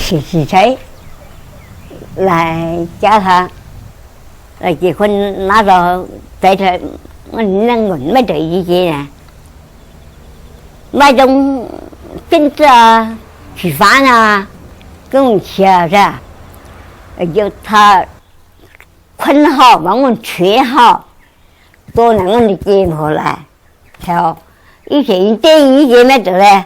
洗洗车来加他来结婚，拿着在这我能稳没这一些呢，买种跟着吃饭啊，跟我吃啊噻，就他困好，帮我吹好，都能我的接回来，好，一些没得嘞。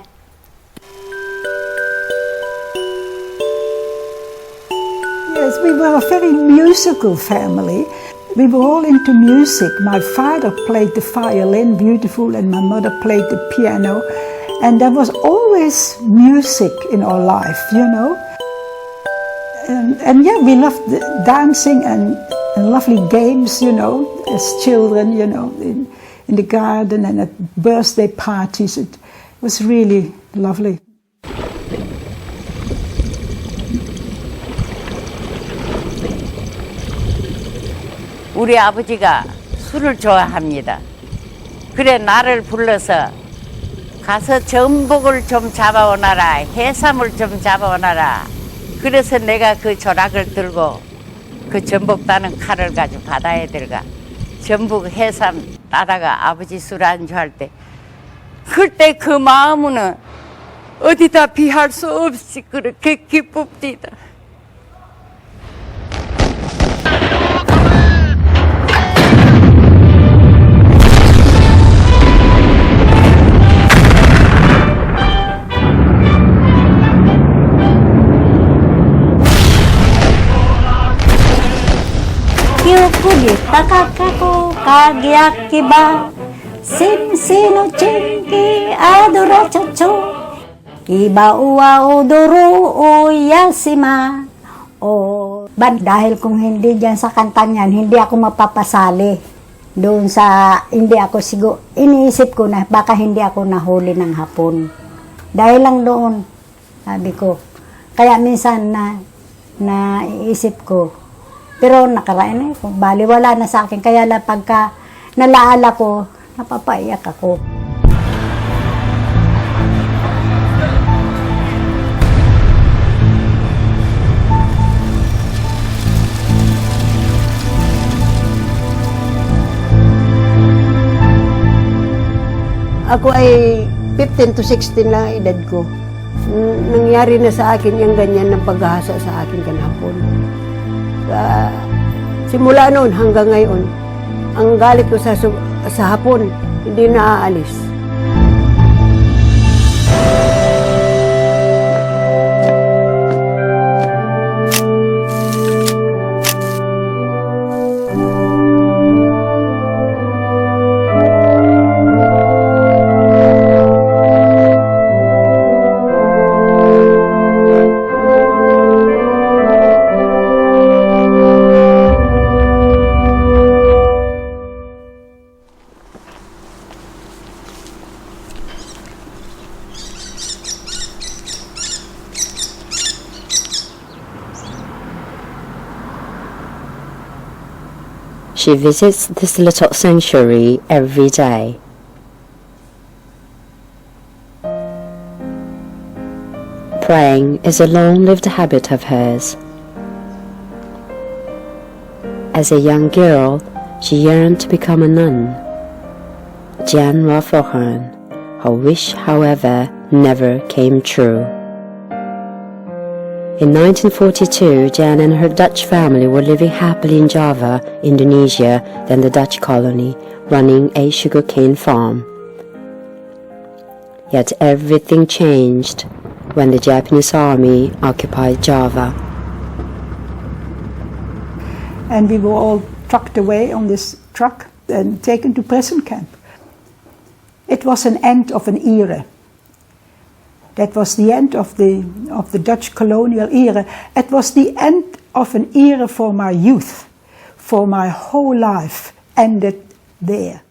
Yes, we were a very musical family. We were all into music. My father played the violin beautiful and my mother played the piano. And there was always music in our life, you know. And yeah, we loved dancing and lovely games, you know, as children, you know, in the garden and at birthday parties. It was really lovely. 우리 아버지가 술을 좋아합니다. 그래 나를 불러서 가서 전복을 좀 잡아오너라, 해삼을 좀 잡아오너라. 그래서 내가 그 조락을 들고 그 전복 따는 칼을 가지고 바다에 들어가 전복 해삼 따다가 아버지 술 안주할 때 그때 그 마음은 어디다 비할 수 없이 그렇게 기쁩니다. Kulita kakako kagiakiba Simsino chinki adora chocho Iba uwa odoro o yasima dahil kung hindi dyan sa kantang yan, hindi ako mapapasali doon sa, hindi ako iniisip ko na baka hindi ako nahuli ng hapon. Dahil lang doon, sabi ko, kaya minsan naisip ko, pero nakaraan na ako, baliwala na sa akin. Kaya lang pagka nalaala ko, napapaiyak ako. Ako ay 15 to 16 lang edad ko. Nangyari na sa akin yung ganyan ng paghahasa sa akin kanapon. Simula noon hanggang ngayon, ang galit ko sa hapon, hindi naaalis. She visits this little sanctuary every day. Praying is a long-lived habit of hers. As a young girl, she yearned to become a nun. Jan var Forhern. Her wish, however, never came true. In 1942, Jan and her Dutch family were living happily in Java, Indonesia, then the Dutch colony, running a sugarcane farm. Yet everything changed when the Japanese army occupied Java. And we were all trucked away on this truck and taken to prison camp. It was an end of an era. That was the end of the Dutch colonial era. It was the end of an era for my youth, for my whole life ended there.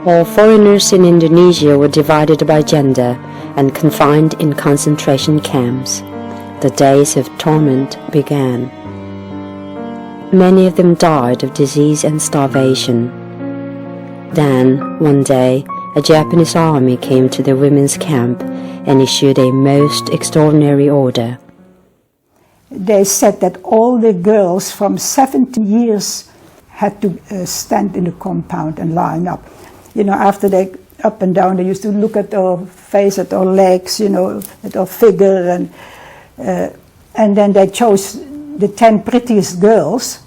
All foreigners in Indonesia were divided by gender and confined in concentration camps. The days of torment began. Many of them died of disease and starvation. Then, one day, a Japanese army came to the women's camp and issued a most extraordinary order. They said that all the girls from 17 years had to stand in the compound and line up. You know, after they up and down, they used to look at our face, at our legs, you know, at our figure, and then they chose the 10 prettiest girls.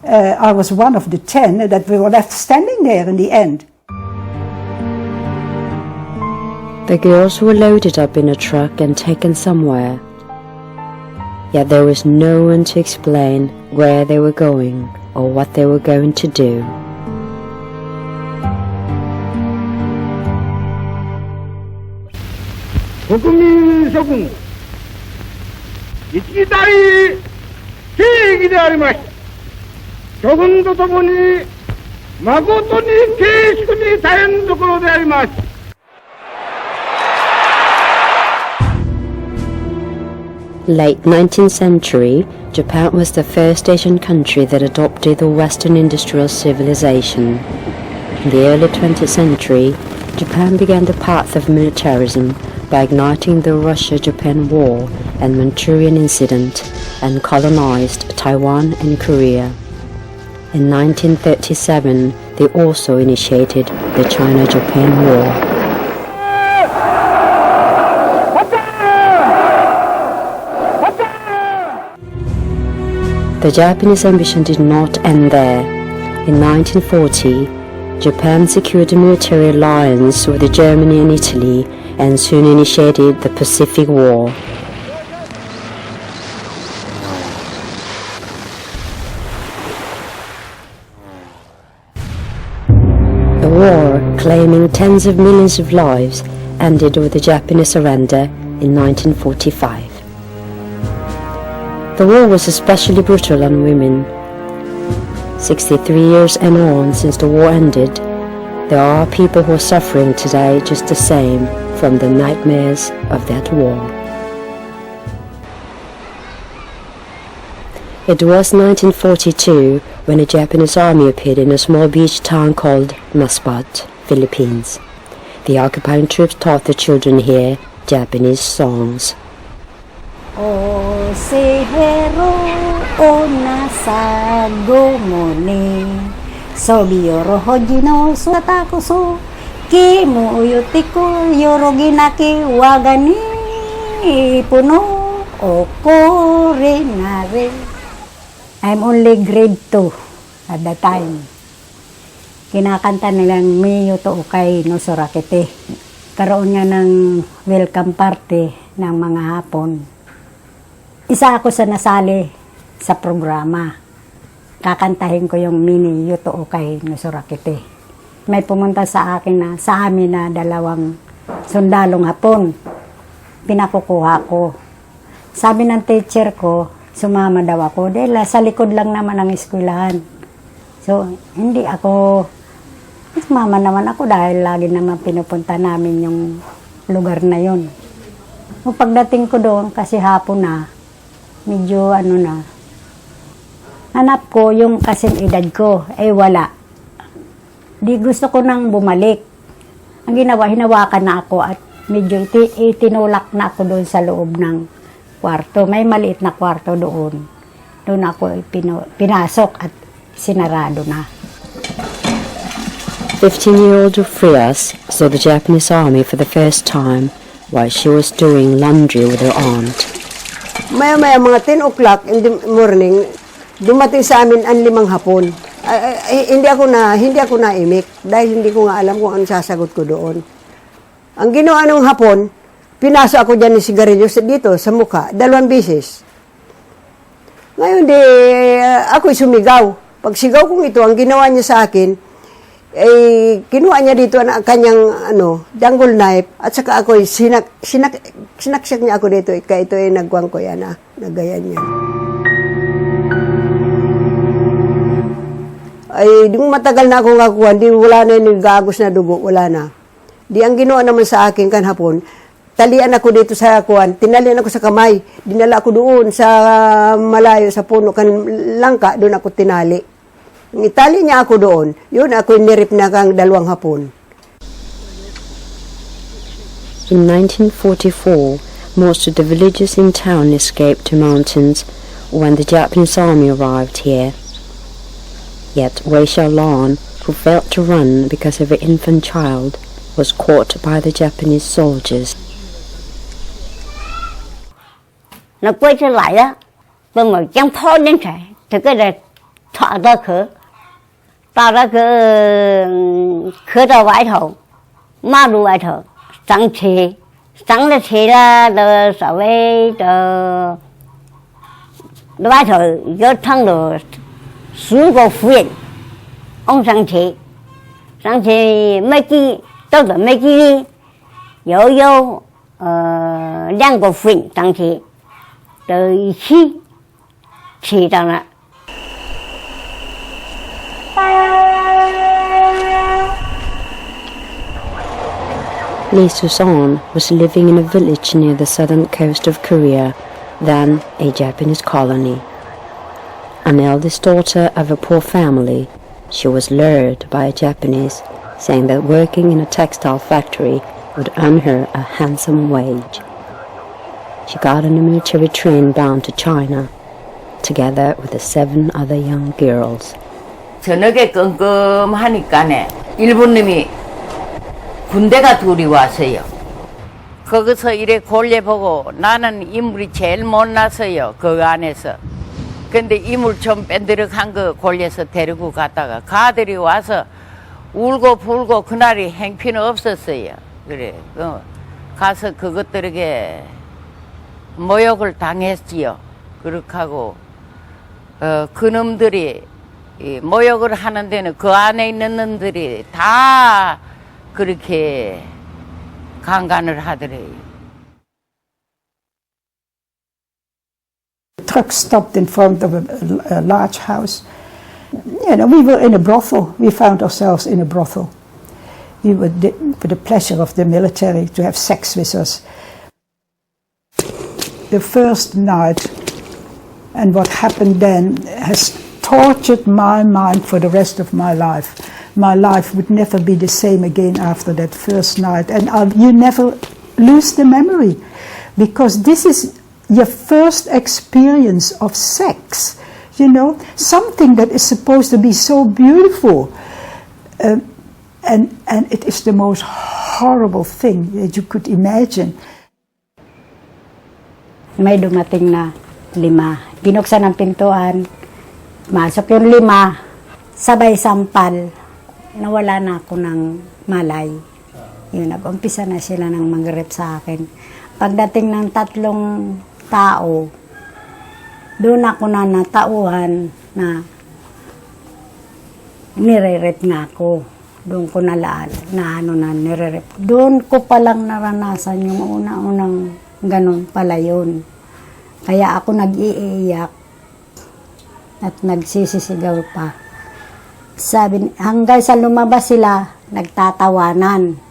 I was one of the 10 that we were left standing there in the end. The girls were loaded up in a truck and taken somewhere. Yet there was no one to explain where they were going or what they were going to do. 국민 서군 이치다이 계획이 되어리마시 조금도 더보니 마고토니 계획이 다연도로 되어리마시. Late 19th century, Japan was the first Asian country that adopted the Western industrial civilization. In the early 20th century, Japan began the path of militarism by igniting the Russia-Japan War and Manchurian Incident and colonized Taiwan and Korea. In 1937, they also initiated the China-Japan War. The Japanese ambition did not end there. In 1940, Japan secured a military alliance with Germany and Italy and soon initiated the Pacific War. The war, claiming tens of millions of lives, ended with the Japanese surrender in 1945. The war was especially brutal on women. 63 years and on since the war ended, there are people who are suffering today just the same from the nightmares of that war. It was 1942 when a Japanese army appeared in a small beach town called Masbate, Philippines. The occupying troops taught the children here Japanese songs. O sehero o nasago mo ni Sobiyoro hojino satakuso Kimu uyutiko yoroginaki wagani Puno o korinare. I'm only grade 2 at the time. Kinakanta nilang Miyo to Ukay no Sorakete. Karoon nga ng welcome party ng mga Hapon. Isa ako sa nasali sa programa. Kakantahin ko yung Mini Yuto Ukay no Sorakete. May pumunta sa akin na sa amin na 2 sundalong Hapon. Pinakukuha ko. Sabi ng teacher ko, sumama daw ako dahil sa likod lang naman ang eskwelahan. So, hindi ako, sumama naman ako dahil lagi naman pinupunta namin yung lugar na yun. O pagdating ko doon, kasi hapon na, medyo hanap ko yung kasing edad ko, wala. Di gusto ko nang bumalik. Ang ginawa, hinawakan na ako at medyo itinulak na ako doon sa loob ng kwarto. May maliit na kwarto doon. Doon ako pinasok at sinarado na. 15-year-old Frias saw the Japanese army for the first time while she was doing laundry with her aunt. Maya-maya, mga 10 o'clock in the morning, dumating sa amin ang 5 hapon. Hindi ako naimik dahil hindi ko nga alam kung ano sasagot ko doon. Ang ginawa nung hapon, pinasok ako dyan ng sigarilyo dito sa mukha, 2 beses. Ngayon ako'y sumigaw. Pag sigaw kong ito, ang ginawa niya sa akin, kinuha niya dito ang kanyang jungle knife at saka ako'y sinaksak niya ako dito. Kaya ito ay nagwang ko yan nagayan niya. Di matagal na akong kakuha, wala na yung gagos na dugo, wala na. Di ang ginawa naman sa akin kanhapon, talian ako dito sa kuwan, tinalian ako sa kamay, dinala ako doon sa malayo, sa puno kan langka, doon ako tinali. Itali niya ako doon, yun ako nirip na kang 2 hapon. In 1944, most of the villages in town escaped to mountains when the Japanese army arrived here. Yet Wei Xiaolan, who failed to run because of her infant child, was caught by the Japanese soldiers. Nó quay trở lại đó, tôi mới chẳng thôi đến trẻ, thì cái này thọ ra khởi, ta ra khởi ra vải thầu, ma đu vải thầu, sáng là chế ra từ sở về từ vải thầu do thằng đồ xuống có phu nhân, ông sáng chế mấy cái tôi là mấy cái đi,有两个夫人sáng chế từ一起起上了。Lee Susan was living in a village near the southern coast of Korea, then a Japanese colony. An eldest daughter of a poor family, she was lured by a Japanese, saying that working in a textile factory would earn her a handsome wage. She got on a military train bound to China, together with the 7 other young girls. 저녁에 끔끔하니까네 일본 놈이 군대가 둘이 왔어요. 거기서 이래 골려보고 나는 인물이 제일 못나서요. 그 안에서. 근데 인물 좀 뺀드럭한 거 골려서 데리고 갔다가 가들이 와서 울고 불고 그날이 행피는 없었어요. 그래 가서 그것들에게 모욕을 당했지요. 그렇게 하고 그놈들이 모욕을 하는 데는 그 안에 있는 놈들이 다 그렇게 강간을 하더래요. The truck stopped in front of a large house. You know, we were in a brothel. We found ourselves in a brothel. We were for the pleasure of the military to have sex with us. The first night and what happened then has tortured my mind for the rest of my life. My life would never be the same again after that first night. And you never lose the memory, because this is your first experience of sex. You know, something that is supposed to be so beautiful. And it is the most horrible thing that you could imagine. May dumating na 5. Binuksan ang pintuan. Masok yung 5. Sabay sampal. Nawala na ako ng malay. Yun, nag-umpisa na sila ng mag-rep sa akin. Pagdating ng 3 tao, doon ako na natauhan na nire-rep nga ako. Doon ko nalaan na nire-rep. Doon ko palang naranasan yung una-unang ganun pala yun. Kaya ako nag-iiyak at nagsisisigaw pa. Sabi, hanggang sa lumabas sila, nagtatawanan.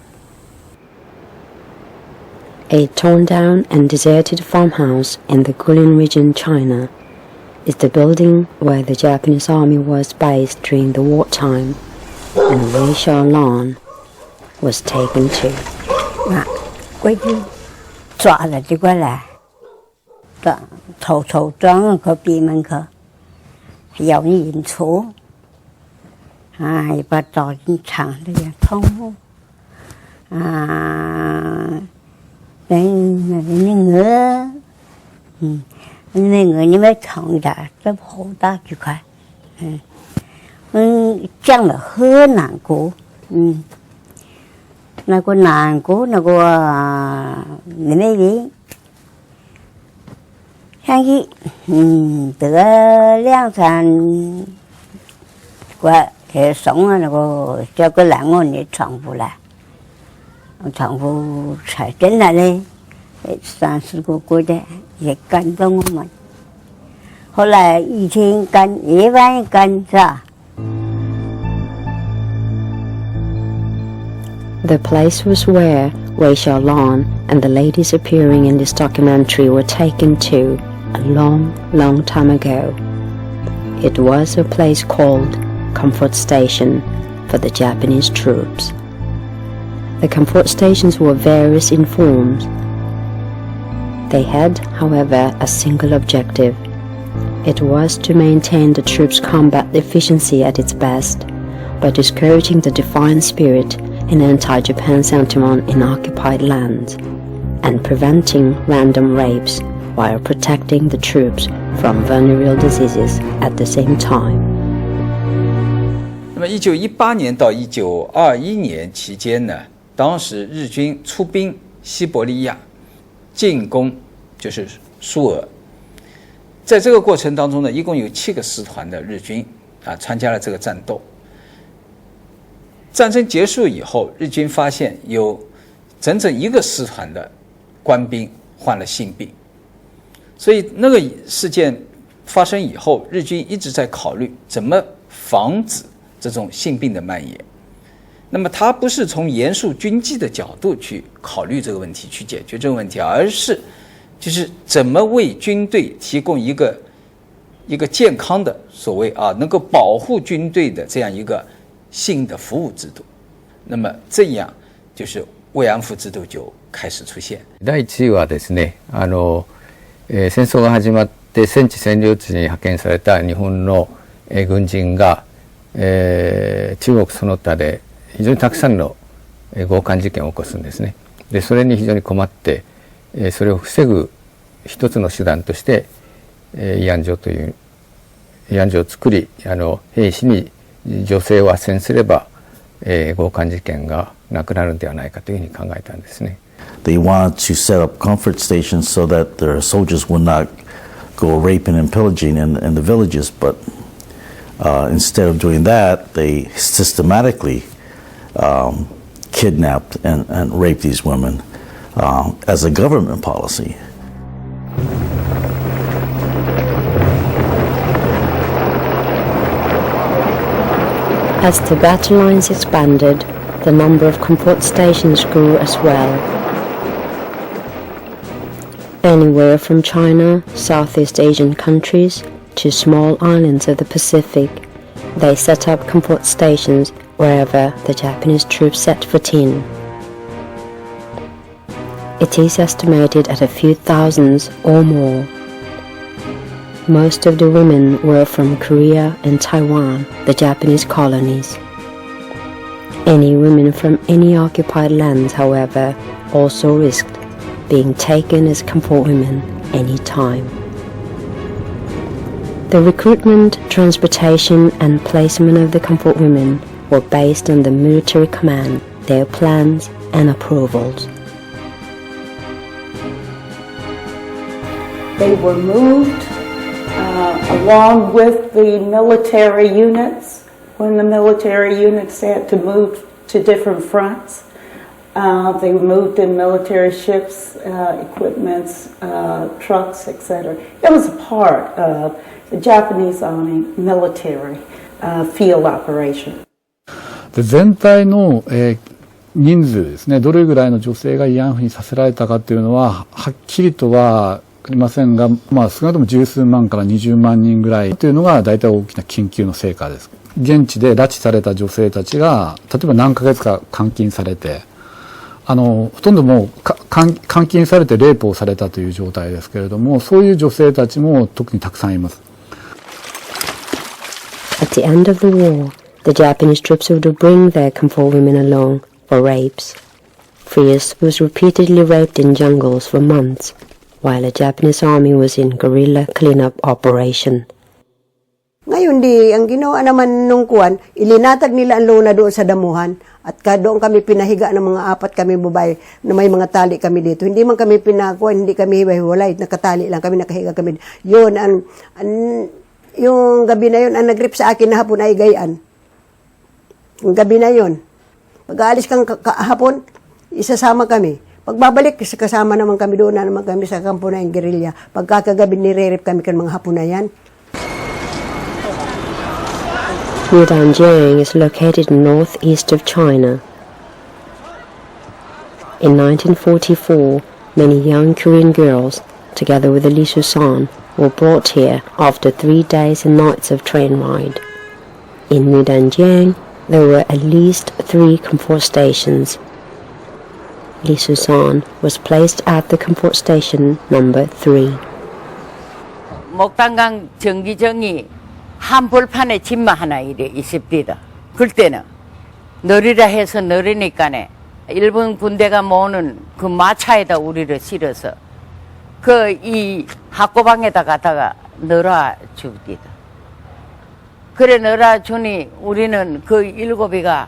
A torn-down and deserted farmhouse in the Guilin region, China, is the building where the Japanese army was based during the wartime, and Wei Xiaolan was taken to. Quay chứ, chọa là chứ qua là thầu trắng có bị mình khờ, giàu như nhìn số. Bà trò chẳng được thông những người như mấy thằng đã rất hổ ta chứ phải chẳng là hơn nàng cố nó có nàng cố nó có những cái gì sang khi từ liên sản qua hệ sống nó có cho cái làng ngôn để trọng phụ phải đến lại đây sản xuất của cô đấy dạy canh trong mình hồi lại以前干一般干是吧 The place was where Wei Xiaolan and the ladies appearing in this documentary were taken to a long, long time ago. It was a place called Comfort Station for the Japanese troops. The comfort stations were various in forms. They had, however, a single objective. It was to maintain the troops' combat efficiency at its best by discouraging the defiant spirit and anti-Japan sentiment in occupied lands and preventing random rapes while protecting the troops from venereal diseases at the same time. 那么1918年到1921年期间呢，当时日军出兵西伯利亚，进攻就是苏俄。在这个过程当中呢，一共有7个师团的日军参加了这个战斗。战争结束以后，日军发现有整整1个师团的官兵患了性病，所以那个事件发生以后，日军一直在考虑怎么防止这种性病的蔓延。那么他不是从严肃军纪的角度去考虑这个问题，去解决这个问题，而是就是怎么为军队提供一个健康的所谓能够保护军队的这样一个性的服务制度。那么这样就是慰安婦制度就開始出現。第1位はですね、戦争が始まって戦地占領地に派遣された日本の軍人が、中国その他で非常にたくさんの強姦事件を起こすんですね。でそれに非常に困って、それを防ぐ一つの手段として慰安所という慰安所を作り、兵士に女性を斡旋すれば、強姦事件がなくなるんではないかというふうに考えたんですね。They wanted to set up comfort stations so that their soldiers would not go raping and pillaging in the villages, but instead of doing that, they systematically kidnapped and raped these women as a government policy. As the battle lines expanded, the number of comfort stations grew as well. Anywhere from China, Southeast Asian countries, to small islands of the Pacific, they set up comfort stations wherever the Japanese troops set foot in. It is estimated at a few thousands or more. Most of the women were from Korea and Taiwan, the Japanese colonies. Any women from any occupied lands, however, also risked being taken as comfort women any time. The recruitment, transportation and placement of the comfort women were based on the military command, their plans and approvals. They were moved along with the military units when the military units had to move to different fronts. They were moved in military ships, equipments, trucks, etc. It was a part of the Japanese Army military field operation. で全体の、人数ですね、どれぐらいの女性が慰安婦にさせられたかというのははっきりとはありませんが、少なくとも10数万から20万人ぐらいというのが大体大きな研究の成果です。現地で拉致された女性たちが例えば何ヶ月か監禁されて、ほとんどもう監禁されてレイプをされたという状態ですけれども、そういう女性たちも特にたくさんいます。At the end of the war, the Japanese troops would bring their comfort women along for rapes. Frias was repeatedly raped in jungles for months, while the Japanese army was in guerrilla cleanup operation. Ngayon ang ginawa naman nung kuwan, ilinatag nila ang lona doon sa damuhan at doon kami pinahiga ng mga 4 kami babae na may mga tali kami dito. Hindi man kami pinakuan, hindi kami hiwa-hiwalay, nakatali lang kami, nakahiga kami. Yun, yung gabi na yun, ang nag-rip sa akin na hapon ay gayaan. Yung gabi na yun. Pag-aalis kang hapon, isasama kami. Pagbabalik, kasama naman kami doon na naman kami sa kampo na yung guerrilla. Pagkakagabi nire-rip kami kan mga hapon na yan. Mudanjiang is located northeast of China. In 1944, many young Korean girls, together with the Li Susan, were brought here after 3 days and nights of train ride. In Mudanjiang, there were at least 3 comfort stations. Lee Susan, was placed at the comfort station number 3. 목단강 전기정이 한 벌판에 집만 하나 이래 있습니다. 그때는 너리라 해서 너리니까네 일본 군대가 모으는 그 마차에다 우리를 실어서 그 이 학고방에다 갖다가 넣어라 줍니다. 그래 넣어라 주니 우리는 그 7이가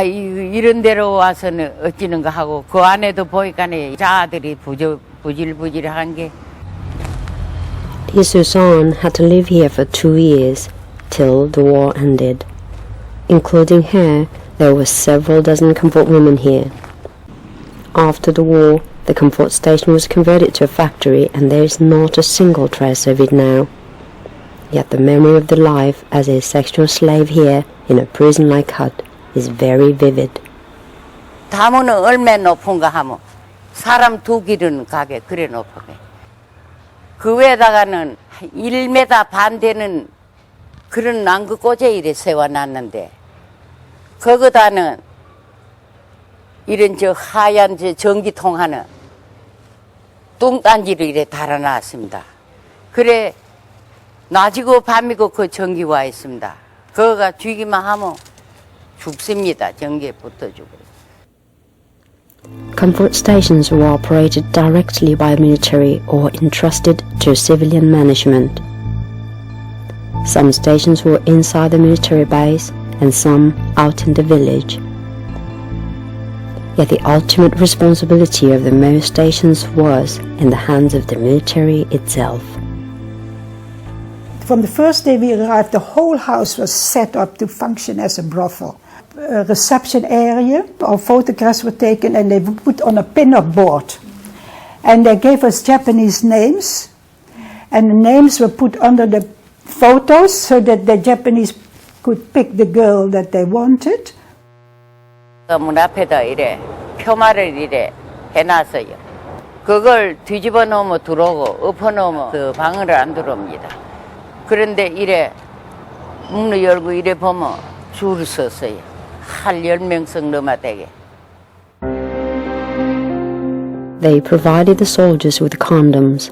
이런 데로 와서는 어찌는가 하고 그 안에도 보니까네 자아들이 부질부질한 게. Lee Susan had to live here for 2 years till the war ended. Including her, there were several dozen comfort women here. After the war, the comfort station was converted to a factory and there is not a single trace of it now. Yet the memory of the life as a sexual slave here in a prison-like hut is very vivid. 담은 얼마 높은가 하면 사람 2길은 가게 그래 높게. 그 외에다가는 1m 반 되는 그런 난그 꼬재 이래 세워놨는데 거기다는 이런 저 하얀 저 전기통 하나 똥단지를 이래 달아놨습니다. 그래 낮이고 밤이고 그 전기 와 있습니다. 그거가 쥐기만 하면 죽습니다. 전기에 붙어주고. Comfort stations were operated directly by the military or entrusted to civilian management. Some stations were inside the military base and some out in the village. Yet the ultimate responsibility of the most stations was in the hands of the military itself. From the first day we arrived, the whole house was set up to function as a brothel. A reception area, our photographs were taken and they were put on a pin-up board. And they gave us Japanese names, and the names were put under the photos so that the Japanese could pick the girl that they wanted. 문 앞에다 이래 표말을 이래 해놨어요. 그걸 뒤집어 놓으면 들어오고 엎어 놓으면 그 방을 안 들어옵니다. 그런데 이래 문을 열고 이래 보면 줄을 섰어요. 한 10명씩 넘어 되게. They provided the soldiers with condoms.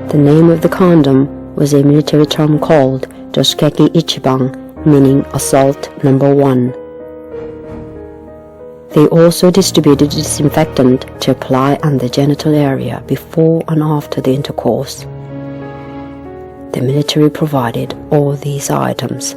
The name of the condom was a military term called Doshikeki Ichiban, meaning assault number 1. They also distributed disinfectant to apply on the genital area before and after the intercourse. The military provided all these items.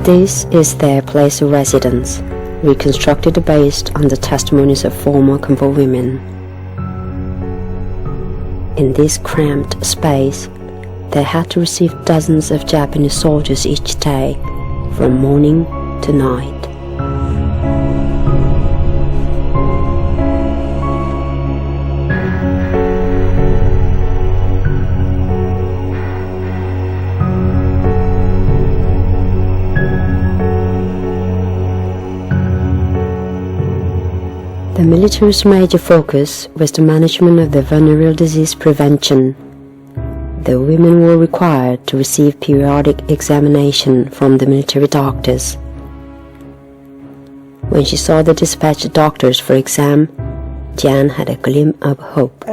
This is their place of residence, reconstructed based on the testimonies of former comfort women. In this cramped space, they had to receive dozens of Japanese soldiers each day, from morning to night. The military's major focus was the management of the venereal disease prevention. The women were required to receive periodic examination from the military doctors. When she saw the dispatched doctors for exam, Jan had a glimpse of hope.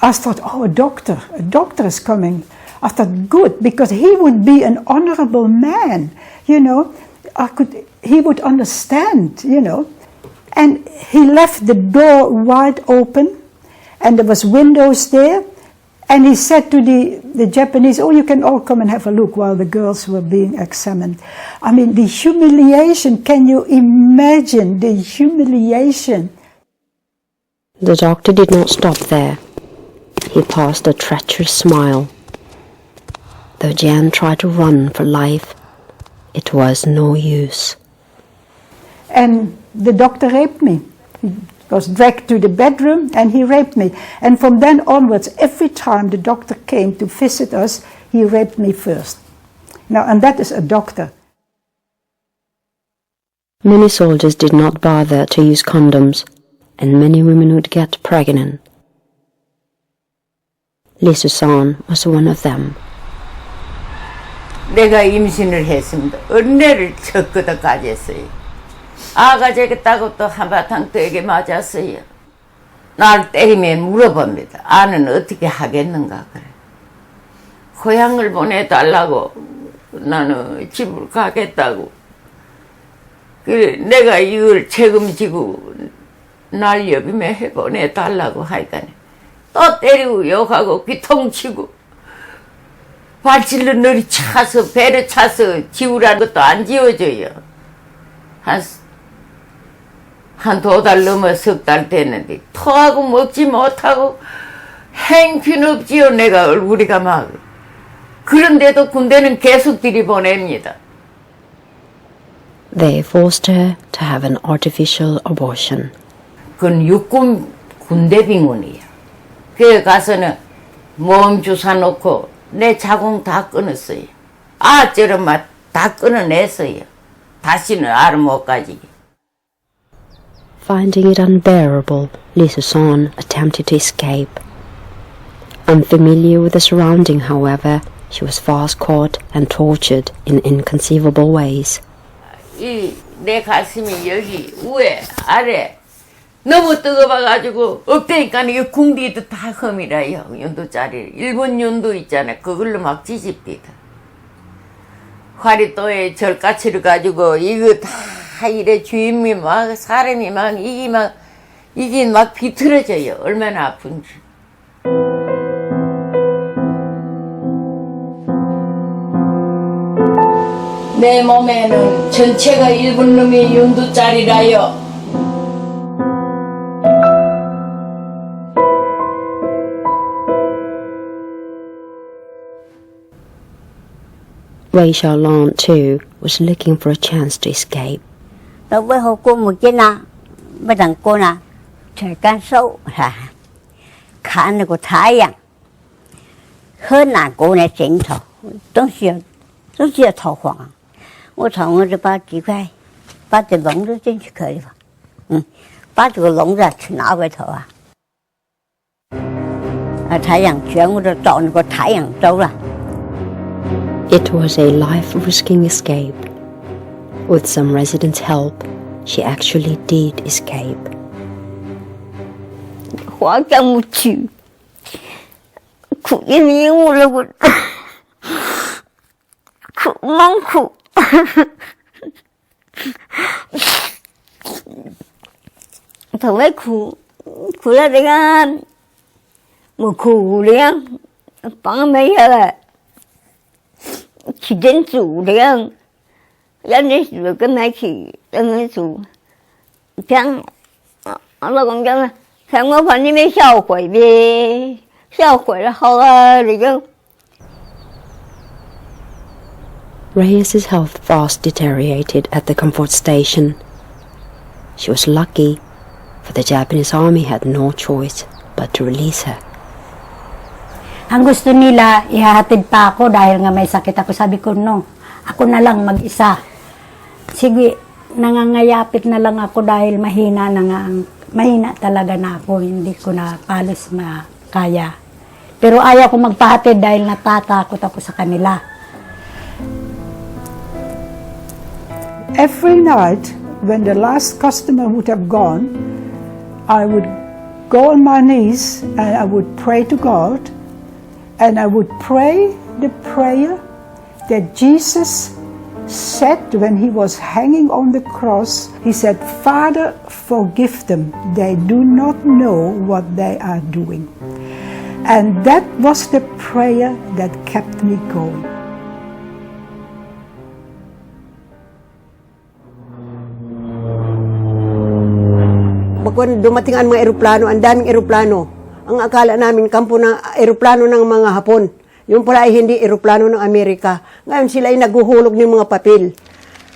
I thought, a doctor is coming. I thought, good, because he would be an honorable man, he would understand, And he left the door wide open, and there was windows there, and he said to the Japanese, you can all come and have a look while the girls were being examined. I mean, the humiliation, can you imagine the humiliation? The doctor did not stop there. He passed a treacherous smile. Though Jan tried to run for life, it was no use. And the doctor raped me. He was dragged to the bedroom and he raped me. And from then onwards, every time the doctor came to visit us, he raped me first. And that is a doctor. Many soldiers did not bother to use condoms. and many women would get pregnant. Lee Susan was one of them. 내가 임신을 했습니다. 은혜를 척거덕 가졌어요. 아가 되겠다고 또 한바탕 되게 맞았어요. 날 때리며 물어봅니다. 아는 어떻게 하겠는가 그래. 고향을 보내달라고 나는 집을 가겠다고. 그래 내가 이걸 책임지고 날 여비매 보내달라고 하니까 또 때리고 욕하고 귀통치고 발질로 너리 차서 배를 차서 지우라는 것도 안 지워져요. 한 2달 넘어 3달 됐는데 토하고 먹지 못하고 행편없지요. 내가 얼굴이가 막. 그런데도 군대는 계속 들이보냅니다. They forced her to have an artificial abortion. 그건 육군 군대 병원이야. 그에 가서는 모험 주사 놓고 내 자궁 다 끊었어요. 아처럼 막 다 끊어냈어요. 다시는 알을 못 가지게. Finding it unbearable, Lee Susan attempted to escape. Unfamiliar with the surrounding, however, she was fast caught and tortured in inconceivable ways. 내 가슴이 여기 위에 아래 너무 뜨거워가지고 엎드니까 이 궁디도 다 험이라요. 윤두짜리 일본 윤두 있잖아요. 그걸로 막 뒤집니다. 화리또에 절가치를 가지고 이거 다 이래 주인이 막 사람이 막 이게 막 비틀어져요. 얼마나 아픈지. 내 몸에는 전체가 일본 놈이 윤두짜리라요. Ray Charlon, too, was looking for a chance to escape. Đối với hồ cô một cái na, bây giờ cô na, trời can sâu là khả năng của thái阳，很难过来枕头，东西要逃荒。我从我就把几块，把这笼子进去可以吧？把这个笼子去拿回头啊！太阳全部都找那个太阳州了。 It was a life-risking escape. With some residents' help, she actually did escape. 花干不去，苦因我了我，苦蛮苦，同埋苦了这个，没苦了，帮没有了。 chỉ đến chủ đấy không? Dân đến chủ cái máy chỉ đến chủ chẳng là con dân là thằng ngô phần đi mấy sau quẩy về sau quẩy là hầu rồi chứ. Reyes's health fast deteriorated at the comfort station. She was lucky, for the Japanese army had no choice but to release her. Ang gusto nila, ihahatid pa ako dahil nga may sakit ako. Sabi ko, no, ako na lang mag-isa. Sige, nangangayapit na lang ako dahil mahina talaga na ako. Hindi ko na palos makaya. Pero ayaw ko magpahatid dahil natatakot ako sa kanila. Every night, when the last customer would have gone, I would go on my knees and I would pray to God. And I would pray the prayer that Jesus said when he was hanging on the cross. He said, Father, forgive them. They do not know what they are doing. And that was the prayer that kept me going. Pag dumating ang mga eroplano, ang daming eroplano. Ang akala namin kampo ng eroplano ng mga Hapon. Yung pala ay hindi eroplano ng Amerika. Ngayon sila ay naguhulog ng mga papel.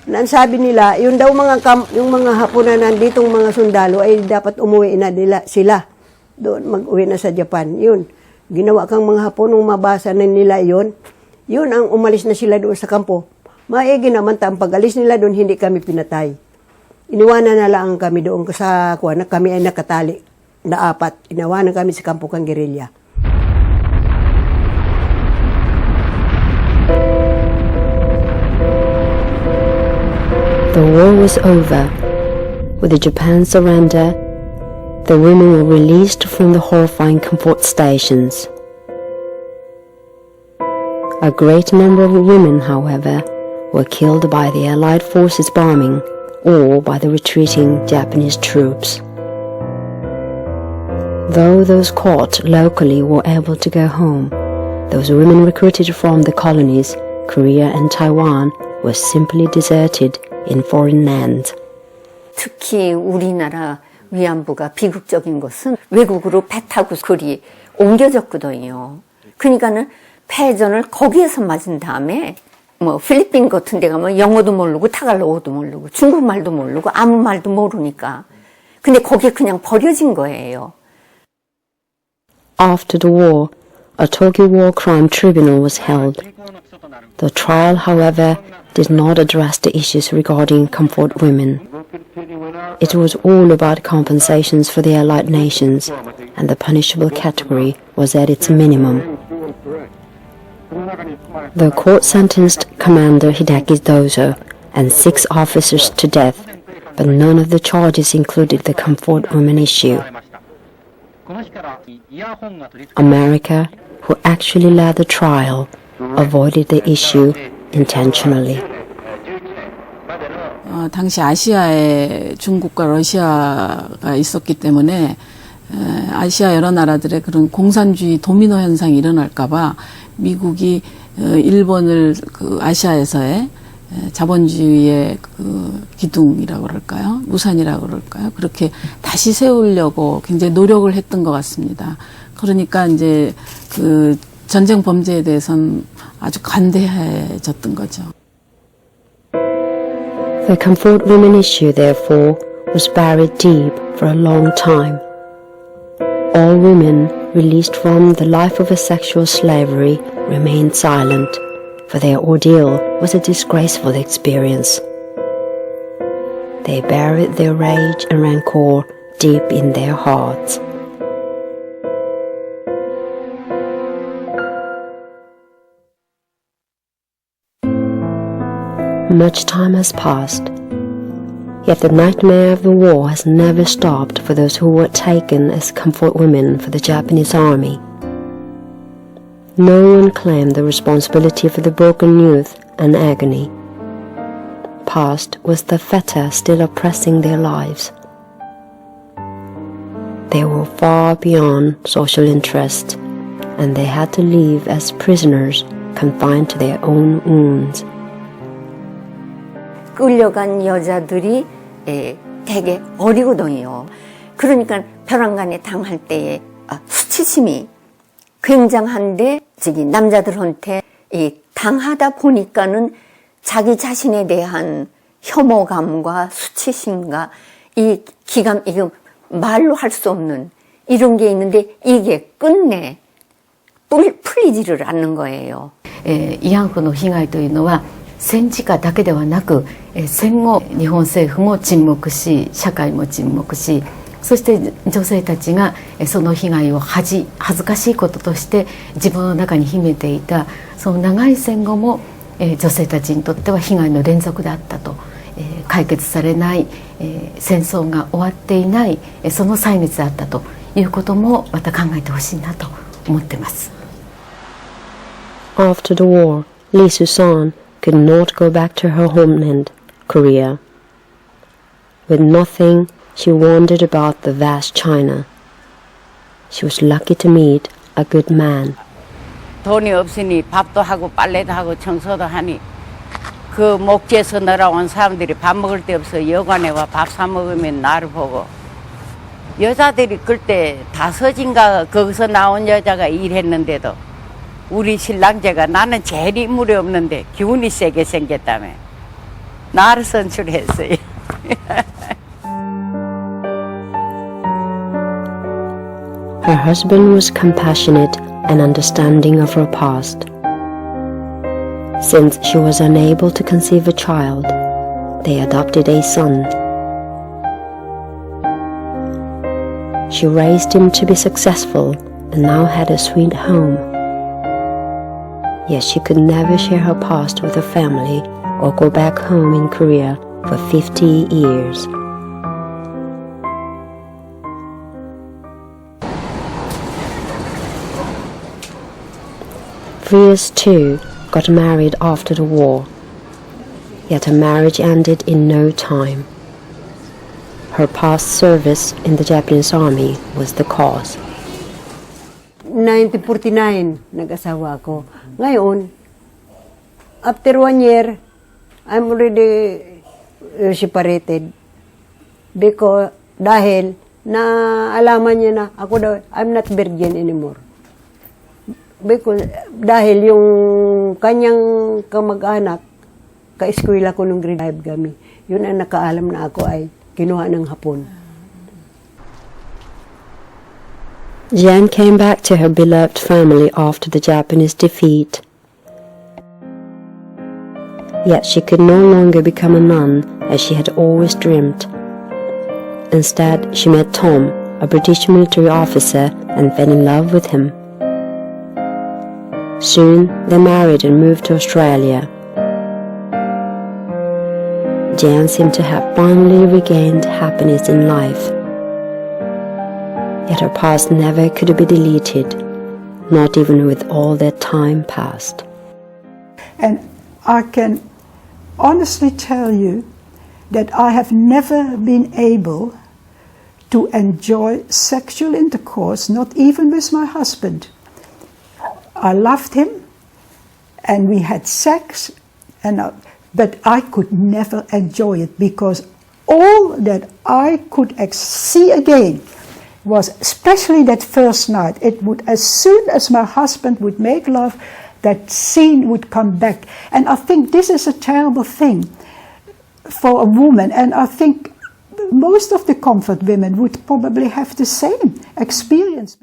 Na sabi nila, yung daw yung mga Hapon na nanditong mga sundalo ay dapat umuwi na sila. Doon mag-uwi na sa Japan. Yun. Ginawa kang mga Hapon nung mabasa na nila yun. Yun ang umalis na sila doon sa kampo. Maigi naman ang pag-alis nila doon, hindi kami pinatay. Iniwanan na lang kami doon sa kuwan, kami ay nakatali na 4. Inawanan kami sa kampo kang gerilya. The war was over. With the Japan surrender, the women were released from the horrifying comfort stations. A great number of women, however, were killed by the Allied forces bombing or by the retreating Japanese troops. Though those caught locally were able to go home, those women recruited from the colonies, Korea and Taiwan, were simply deserted in foreign lands. 특히 우리나라 위안부가 비극적인 것은 외국으로 배 타고 그리 옮겨졌거든요. 그러니까는 패전을 거기에서 맞은 다음에 뭐 필리핀 같은 데 가면 영어도 모르고 타갈로그도 모르고 중국말도 모르고 아무 말도 모르니까 근데 거기에 그냥 버려진 거예요. After the war, a Tokyo War Crime Tribunal was held. The trial, however, did not address the issues regarding comfort women. It was all about compensations for the Allied nations, and the punishable category was at its minimum. The court sentenced Commander Hideki Dozo and 6 officers to death, but none of the charges included the comfort women issue. America, who actually led the trial, avoided the issue intentionally. 당시 아시아에 중국과 러시아가 있었기 때문에 아시아 여러 나라들의 그런 공산주의 도미노 현상이 일어날까봐 미국이 일본을 그 아시아에서의 자본주의의 그 기둥이라고 그럴까요? 우산이라고 그럴까요? 그렇게 다시 세우려고 굉장히 노력을 했던 것 같습니다. 그러니까 이제 그 전쟁 범죄에 대해서는 아주 관대해졌던 거죠. The comfort women issue, therefore, was buried deep for a long time. All women released from the life of a sexual slavery remained silent, for their ordeal was a disgraceful experience. They buried their rage and rancor deep in their hearts. Much time has passed, yet the nightmare of the war has never stopped for those who were taken as comfort women for the Japanese army. No one claimed the responsibility for the broken youth and agony. Past was the fetter still oppressing their lives. They were far beyond social interest, and they had to live as prisoners confined to their own wounds. 끌려간 여자들이 되게 어리거든요. 그러니까 벼랑간에 당할 때에 수치심이 굉장한데 남자들한테 당하다 보니까는 자기 자신에 대한 혐오감과 수치심과 이 기감, 이거 말로 할 수 없는 이런 게 있는데 이게 끝내 풀리지를 않는 거예요. 慰安婦の被害というのは戦時下だけではなく戦後日本政府も沈黙し社会も沈黙しそして女性たちがその被害を恥ずかしいこととして自分の中に秘めていたその長い戦後も女性たちにとっては被害の連続であったと解決されない戦争が終わっていないその歳月であったということもまた考えてほしいなと思っています。 After the war, Lee Susan could not go back to her homeland, Korea. With nothing, she wandered about the vast China. She was lucky to meet a good man. 돈이 없으니 밥도 하고 빨래도 하고 청소도 하니 그 목지에서 날아온 사람들이 밥 먹을 데 없어 여관에 와 밥 사 먹으면 나를 보고 여자들이 그때 5인가 거기서 나온 여자가 일했는데도 우리 신랑제가 나는 제일 인물이 없는데 기운이 세게 생겼다며 나를 선출했어요. Her husband was compassionate and understanding of her past. Since she was unable to conceive a child, they adopted a son, She raised him to be successful and now had a sweet home. Yet she could never share her past with her family or go back home in Korea for 50 years. Frias too got married after the war, yet her marriage ended in no time. Her past service in the Japanese army was the cause. 1949, nag-asawa ako. Ngayon, after 1 year, I'm already separated. Because, dahil, naalaman niya na, ako daw, I'm not virgin anymore. Because, dahil yung kanyang kamag-anak, ka-eskwela ko nung grade 5 kami, yun ang nakaalam na ako ay kinuha ng Hapon. Jan came back to her beloved family after the Japanese defeat. Yet she could no longer become a nun as she had always dreamed. Instead, she met Tom, a British military officer, and fell in love with him. Soon, they married and moved to Australia. Jan seemed to have finally regained happiness in life. Yet her past never could be deleted, not even with all that time passed. And I can honestly tell you that I have never been able to enjoy sexual intercourse, not even with my husband. I loved him, and we had sex, but I could never enjoy it because all that I could see again was, especially that first night, it would, as soon as my husband would make love, that scene would come back. And I think this is a terrible thing for a woman, and I think most of the comfort women would probably have the same experience.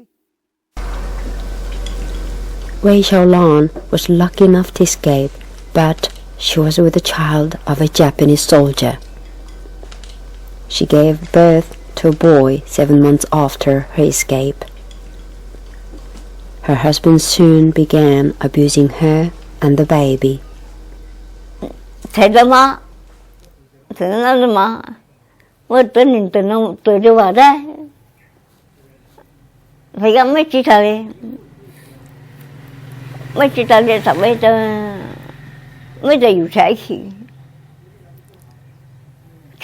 Wei Xiaolan was lucky enough to escape, but she was with the child of a Japanese soldier. She gave birth to a boy 7 months after her escape. Her husband soon began abusing her and the baby. Thầy ra má, thầy nói ra má, mới tới nhìn từ đi vào đấy, phải gặp mấy chị thầy đi tập mấy thầy dù trái khi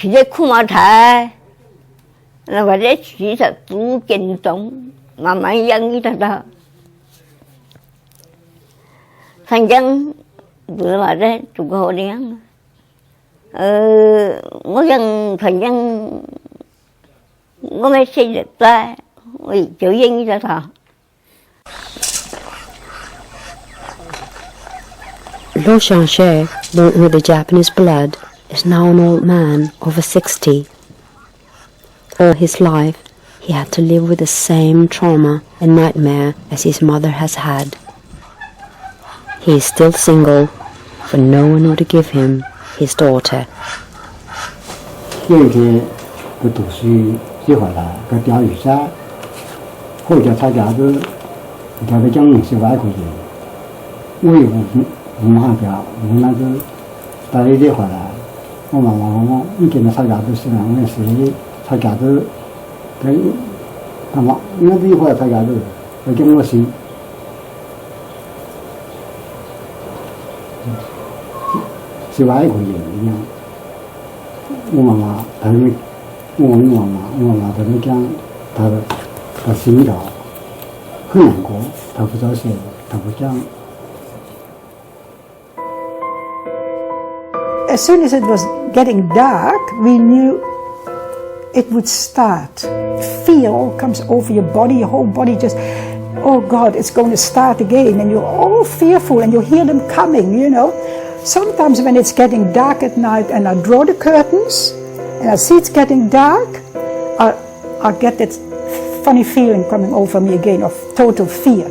đấy khu mà thầy là phải đấy chỉ thật tu kinh tổng mà mấy dân như thật đó thành dân bữa mà đấy tụi cô đi ăn mỗi dân thành dân có mấy xây được ta chữ dân như thật. Lo Xiangshe, born with the Japanese blood, is now an old man over 60. All his life, he had to live with the same trauma and nightmare as his mother has had. He is still single, for no one would give him his daughter. 那天我读书一会儿了，个钓鱼山，或者他家子，他的奖是外国人，我也无马标，我那个到一会儿了，我妈妈我你跟他家子是哪回事？他家子跟他妈那一会儿他家子，我跟我说。 是外国人一样，我妈妈她们，我妈妈她们讲，她心着很难过，她不早些，她不讲。 As soon as it was getting dark, we knew it would start. Fear all comes over your body, your whole body just, oh God, it's going to start again, and you're all fearful, and you hear them coming, you know. Sometimes when it's getting dark at night and I draw the curtains and I see it's getting dark, I get that funny feeling coming over me again of total fear.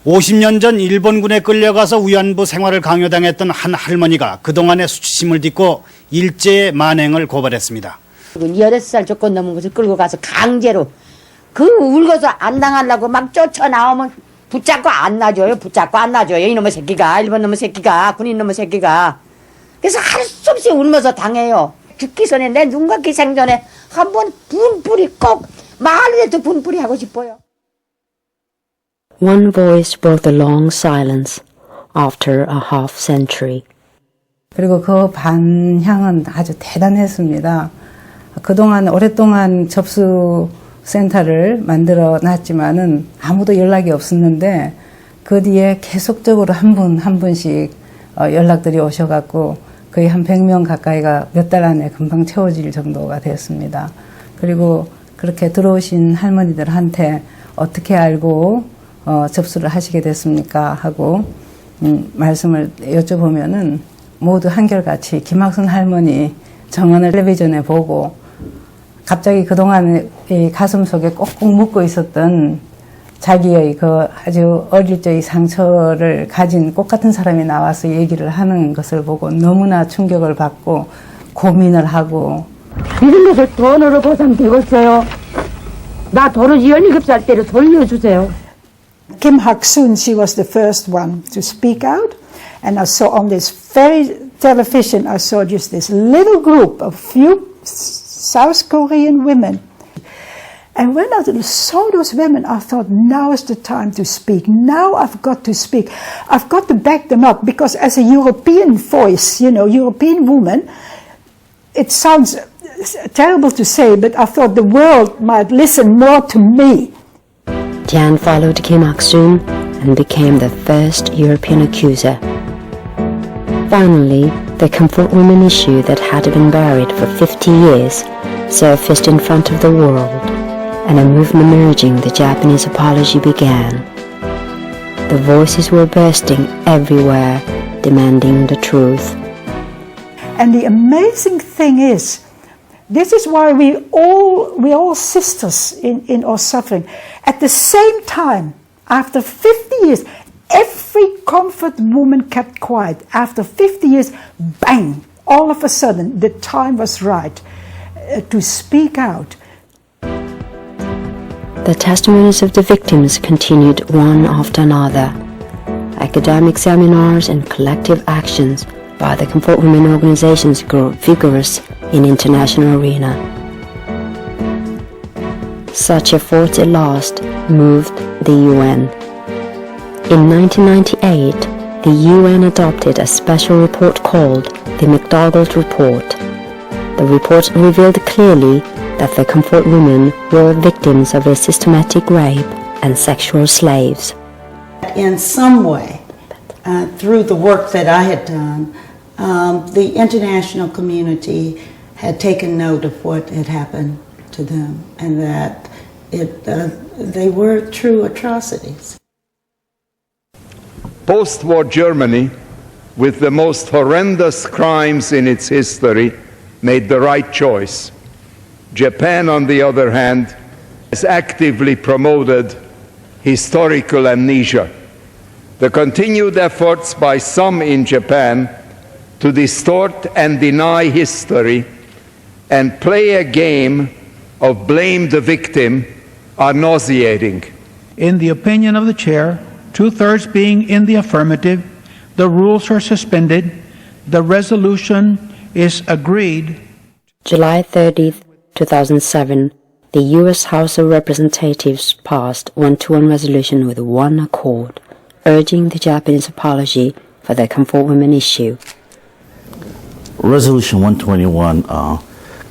50년 전 일본군에 끌려가서 위안부 생활을 강요당했던 한 할머니가 그동안의 수치심을 딛고 일제의 만행을 고발했습니다. 16살 조건 넘은 것을 끌고 가서 강제로 그 울고서 안 당하려고 막 쫓아나오면 붙잡고 안 놔줘요. 붙잡고 안 놔줘요. 이놈의 새끼가, 일본 놈의 새끼가, 군인 놈의 새끼가. 그래서 할 수 없이 울면서 당해요. 죽기 전에 내 눈 감기 생전에 한번 분풀이 꼭 마을에도 분풀이 하고 싶어요. One voice broke the long silence after a half century. 그리고 그 반향은 아주 대단했습니다. 그동안 오랫동안 접수센터를 만들어 놨지만은 아무도 연락이 없었는데 그 뒤에 계속적으로 한 분 한 분씩 연락들이 오셔갖고 거의 한 100명 가까이가 몇 달 안에 금방 채워질 정도가 되었습니다. 그리고 그렇게 들어오신 할머니들한테 어떻게 알고 접수를 하시게 됐습니까? 하고 말씀을 여쭤보면은 모두 한결같이 김학순 할머니 정언을 텔레비전에 보고 갑자기 그동안 이 가슴 속에 꼭꼭 묻고 있었던 자기의 그 아주 어릴 적의 상처를 가진 꽃 같은 사람이 나와서 얘기를 하는 것을 보고 너무나 충격을 받고 고민을 하고 이런 것을 돈으로 보상되겠어요. 나 도로지 17살 때로 돌려주세요. Kim Hak-soon, she was the first one to speak out. And I saw on this very television, I saw just this little group of few South Korean women. And when I saw those women, I thought, now is the time to speak. Now I've got to speak. I've got to back them up because as a European voice, you know, European woman, it sounds terrible to say, but I thought the world might listen more to me. Jan followed Kim Hak-soon and became the first European accuser. Finally, the Comfort Women issue that had been buried for 50 years surfaced in front of the world, and a movement urging the Japanese apology began. The voices were bursting everywhere, demanding the truth. And the amazing thing is, this is why we're all sisters in our suffering. At the same time, after 50 years, every Comfort woman kept quiet. After 50 years, bang, all of a sudden, the time was right to speak out. The testimonies of the victims continued one after another. Academic seminars and collective actions by the Comfort Women organizations grew vigorous in international arena. Such efforts at last moved the UN. In 1998, the UN adopted a special report called the McDougall Report. The report revealed clearly that the Comfort Women were victims of a systematic rape and sexual slaves. In some way, through the work that I had done, the international community had taken note of what had happened to them and that they were true atrocities. Post-war Germany, with the most horrendous crimes in its history, made the right choice. Japan, on the other hand, has actively promoted historical amnesia. The continued efforts by some in Japan to distort and deny history and play a game of blame the victim are nauseating. In the opinion of the chair, 2/3 being in the affirmative, the rules are suspended. The resolution is agreed. July 30th, 2007, the U.S. House of Representatives passed 1-to-1 resolution with one accord, urging the Japanese apology for the Comfort Women issue. Resolution 121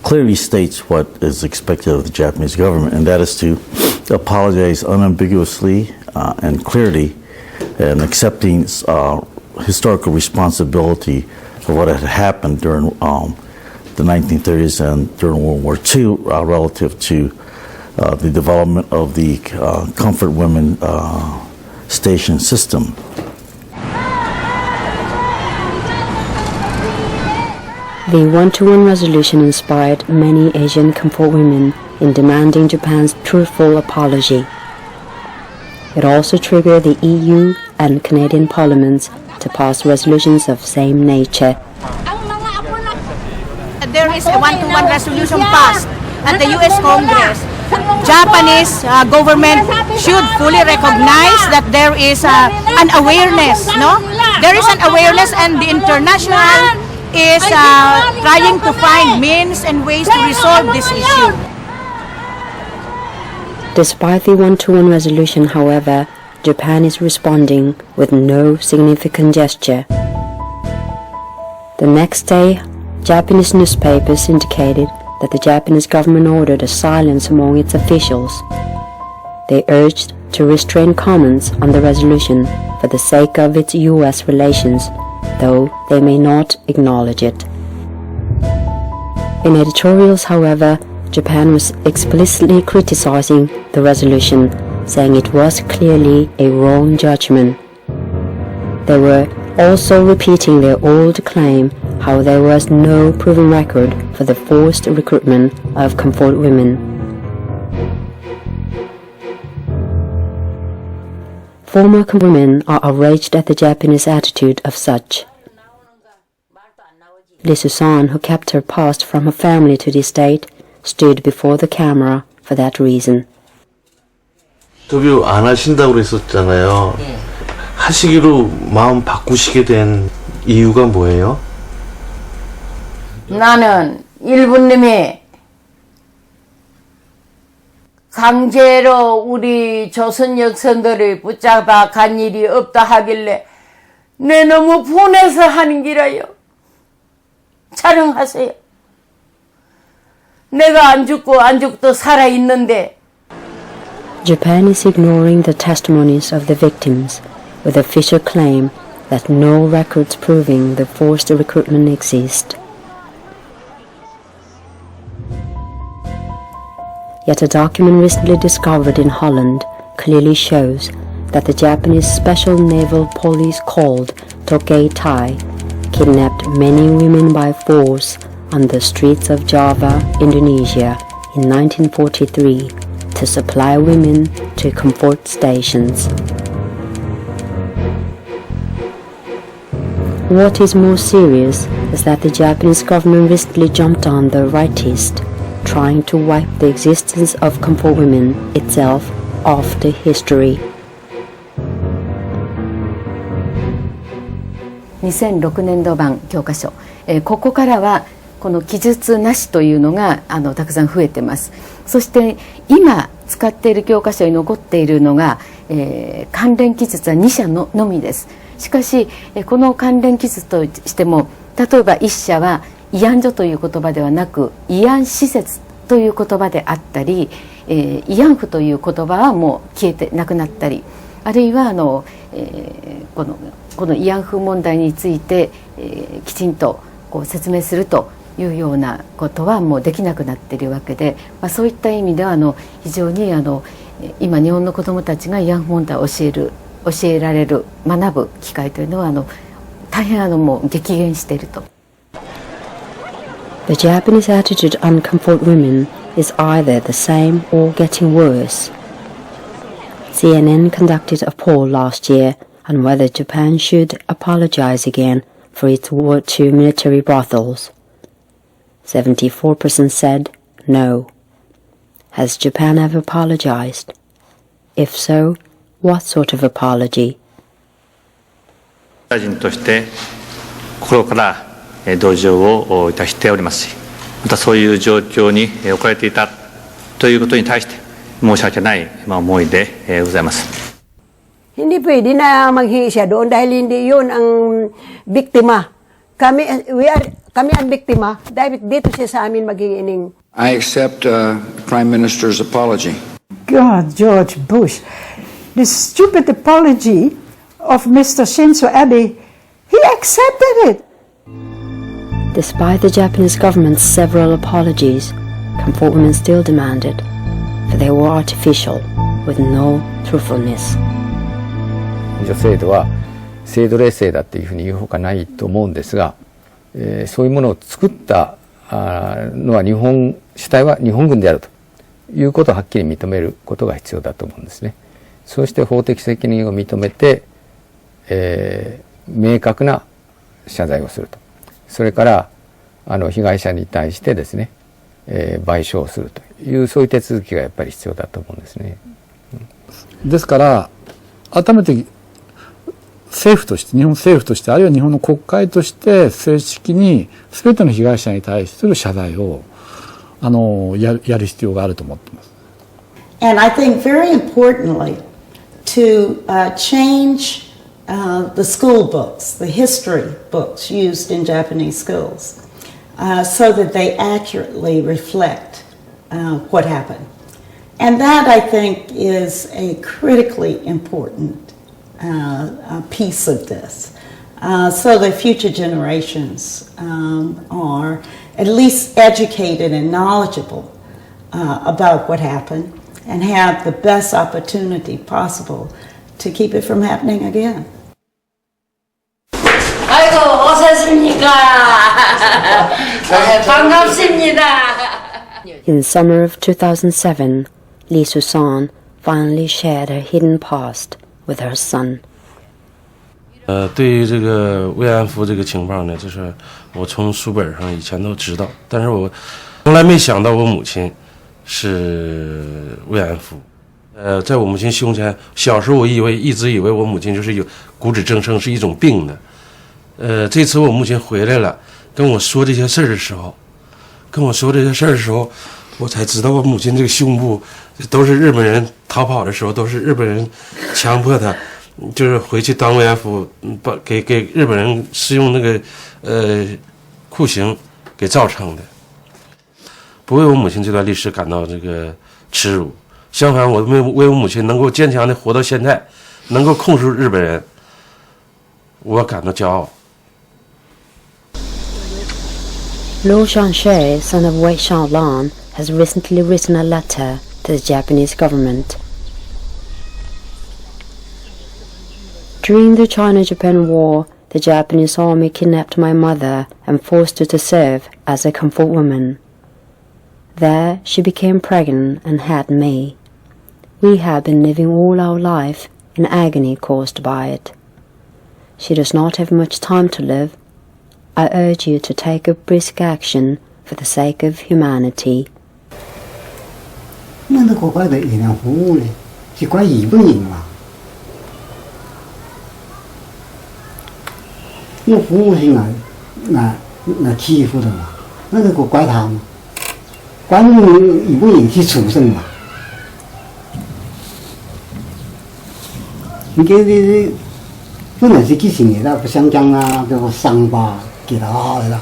clearly states what is expected of the Japanese government, and that is to apologize unambiguously and clearly, and accepting historical responsibility for what had happened during the 1930s and during World War II relative to the development of the Comfort Women station system. The 1-to-1 resolution inspired many Asian Comfort women in demanding Japan's truthful apology. It also triggered the EU and Canadian parliaments to pass resolutions of same nature. There is a one-to-one resolution passed at the U.S. Congress. Japanese government should fully recognize that there is an awareness, no? There is an awareness, and the international is trying to find means and ways to resolve this issue. Despite the one-to-one resolution, however, Japan is responding with no significant gesture. The next day, Japanese newspapers indicated that the Japanese government ordered a silence among its officials. They urged to restrain comments on the resolution for the sake of its U.S. relations, though they may not acknowledge it. In editorials, however, Japan was explicitly criticizing the resolution, saying it was clearly a wrong judgment. They were also repeating their old claim how there was no proven record for the forced recruitment of comfort women. Former comfort women are outraged at the Japanese attitude of such. Lee Susan, who kept her past from her family to this date, stood before the camera for that reason. 인터뷰 안 하신다고 그랬었잖아요. 하시기로 마음 바꾸시게 된 이유가 뭐예요? 나는 일본님이 강제로 우리 조선 여성들을 붙잡아 간 일이 없다 하길래 내 너무 분해서 하는 기라요. 촬영하세요. 내가 안 죽도 살아 있는데. Japan is ignoring the testimonies of the victims with official claim that no records proving the forced recruitment exist. Yet a document recently discovered in Holland clearly shows that the Japanese Special Naval Police called Tokei Tai kidnapped many women by force on the streets of Java, Indonesia in 1943 to supply women to comfort stations. What is more serious is that the Japanese government recently jumped on the rightist, trying to wipe the existence of comfort women itself off the history. 2006年度版教科書、ここからはこの記述なしというのがたくさん増えてます。そして今使っている教科書に残っているのが、関連記述は2社のみです。しかしこの関連記述としても、例えば1社は慰安所という言葉ではなく慰安施設という言葉であったり、慰安婦という言葉はもう消えてなくなったり、あるいはこの慰安婦問題について、きちんとこう説明するというようなことはもうできなくなっているわけで、そういった意味では非常に今日本の子どもたちが慰安婦問題を教えられる学ぶ機会というのは大変もう激減していると。The Japanese attitude on comfort women is either the same or getting worse. CNN conducted a poll last year on whether Japan should apologize again for its war to military brothels. 74% said no. Has Japan ever apologized? If so, what sort of apology? 大臣として心から同情をいたしておりますし、またそういう状況に置かれていたということに対して申し訳ない思いでございます。Hindi pwede na maghingi siya doon dahil hindi yun ang biktima. Kami ang biktima dahil dito siya sa amin maghingi ng... I accept Prime Minister's apology. God, George Bush. The stupid apology of Mr. Shinzo Abe, he accepted it. Despite the Japanese government's several apologies, comfort women still demanded, for they were artificial, with no truthfulness. 女性度は制度冷静だっていうふうに言うほかないと思うんですが、そういうものを作ったのは主体は日本軍であるということをはっきり認めることが必要だと思うんですね。そうして法的責任を認めて、明確な謝罪をすると。それから被害者に対してですね、賠償をするというそういう手続きがやっぱり必要だと思うんですね。ですから改めて政府として、日本政府として、あるいは日本の国会として正式に全ての被害者に対する謝罪をやる必要があると思っています。And I think very importantly to change the school books, the history books used in Japanese schools, so that they accurately reflect what happened. And that, I think, is a critically important piece of this, so that future generations are at least educated and knowledgeable about what happened and have the best opportunity possible to keep it from happening again. 아이고, 오셨습니까? 반갑습니다. In the summer of 2007, Lee Susan finally shared her hidden past with her son. 对于这个慰安妇这个情况呢，就是我从书本上以前都知道，但是我从来没想到我母亲是慰安妇。在我母亲胸前，小时候我一直以为我母亲就是有骨质增生，是一种病的。这次我母亲回来了，跟我说这些事儿的时候，我才知道我母亲这个胸部都是日本人逃跑的时候，都是日本人强迫她，就是回去当慰安妇，给日本人使用那个酷刑给造成的。不为我母亲这段历史感到这个耻辱，相反，我为我母亲能够坚强的活到现在，能够控诉日本人，我感到骄傲。Luo Shanshe, son of Wei Xiaolan, has recently written a letter to the Japanese government. During the China-Japan War, the Japanese army kidnapped my mother and forced her to serve as a comfort woman. There, she became pregnant and had me. We have been living all our life in agony caused by it. She does not have much time to live. I urge you to take a brisk action for the sake of humanity. 那个国外的慰安妇呢，是怪日本人嘛？用服务性来欺负的嘛？那个怪他嘛？怪用日本人去处胜嘛？你这本来是几十年了，不想讲啊，这个伤疤。给他好了，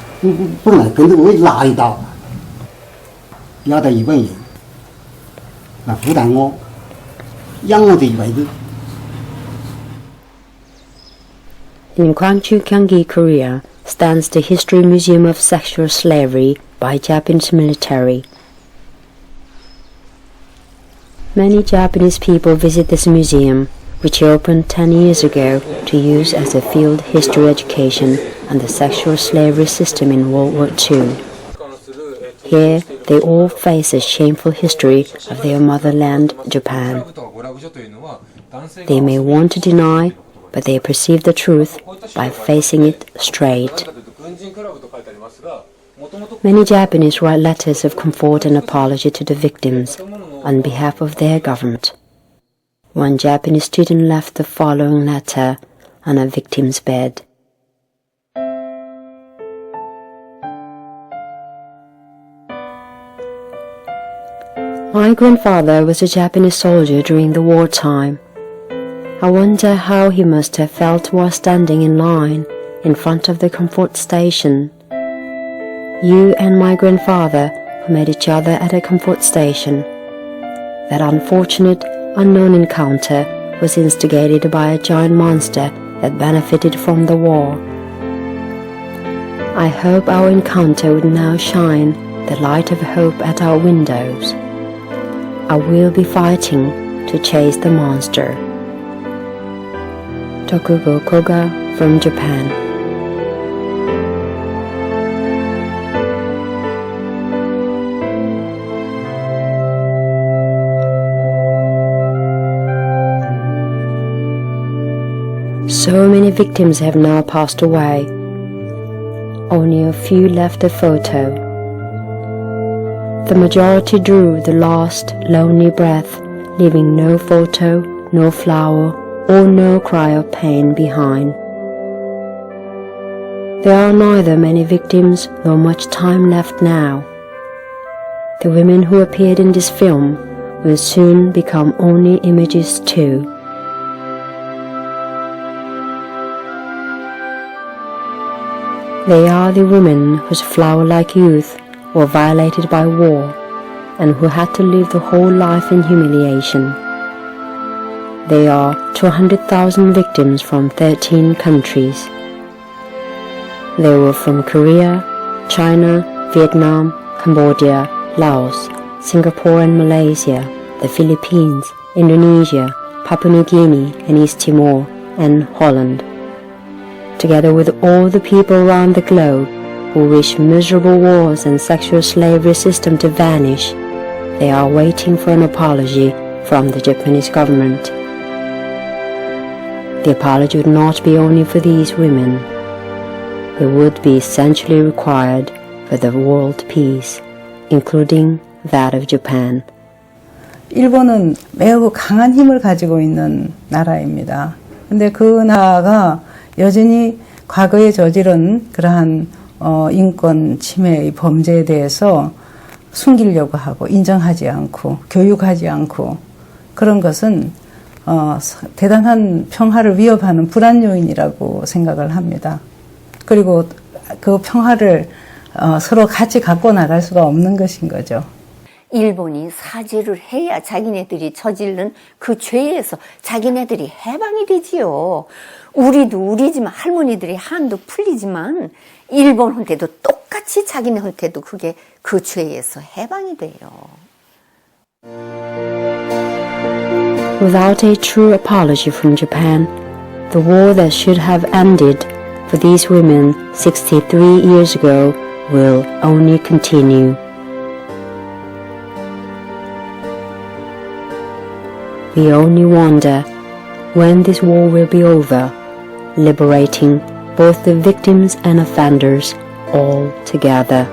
本来跟着我拉一刀，要到日本人来负担我，养我这一辈子。In Gwangju, Gyeonggi, Korea, stands the History Museum of Sexual Slavery by Japanese military. Many Japanese people visit this museum, which opened 10 years ago to use as a field history education and the sexual slavery system in World War II. Here, they all face a shameful history of their motherland, Japan. They may want to deny, but they perceive the truth by facing it straight. Many Japanese write letters of comfort and apology to the victims on behalf of their government. One Japanese student left the following letter on a victim's bed. My grandfather was a Japanese soldier during the wartime. I wonder how he must have felt while standing in line in front of the comfort station. You and my grandfather who met each other at a comfort station. That unfortunate, unknown encounter was instigated by a giant monster that benefited from the war. I hope our encounter would now shine the light of hope at our windows. I will be fighting to chase the monster. Tokugo Koga from Japan. So many victims have now passed away. Only a few left a photo. The majority drew the last lonely breath, leaving no photo, no flower, or no cry of pain behind. There are neither many victims nor much time left now. The women who appeared in this film will soon become only images too. They are the women whose flower-like youth were violated by war and who had to live the whole life in humiliation. They are 200,000 victims from 13 countries. They were from Korea, China, Vietnam, Cambodia, Laos, Singapore and Malaysia, the Philippines, Indonesia, Papua New Guinea and East Timor, and Holland. Together with all the people around the globe who wish miserable wars and sexual slavery system to vanish, they are waiting for an apology from the Japanese government. The apology would not be only for these women. It would be essentially required for the world peace, including that of Japan. 일본은 매우 강한 힘을 가지고 있는 나라입니다. 근데 그 나라가 여전히 과거에 저지른 그러한 인권 침해의 범죄에 대해서 숨기려고 하고 인정하지 않고 교육하지 않고 그런 것은 대단한 평화를 위협하는 불안 요인이라고 생각을 합니다. 그리고 그 평화를 서로 같이 갖고 나갈 수가 없는 것인 거죠. 일본이 사죄를 해야 자기네들이 저지른 그 죄에서 자기네들이 해방이 되지요. 우리도 우리지만 할머니들이 한도 풀리지만 일본한테도 똑같이 자기네한테도 그게 그 죄에서 해방이 돼요. Without a true apology from Japan, the war that should have ended for these women 63 years ago will only continue. We only wonder when this war will be over, liberating both the victims and offenders all together.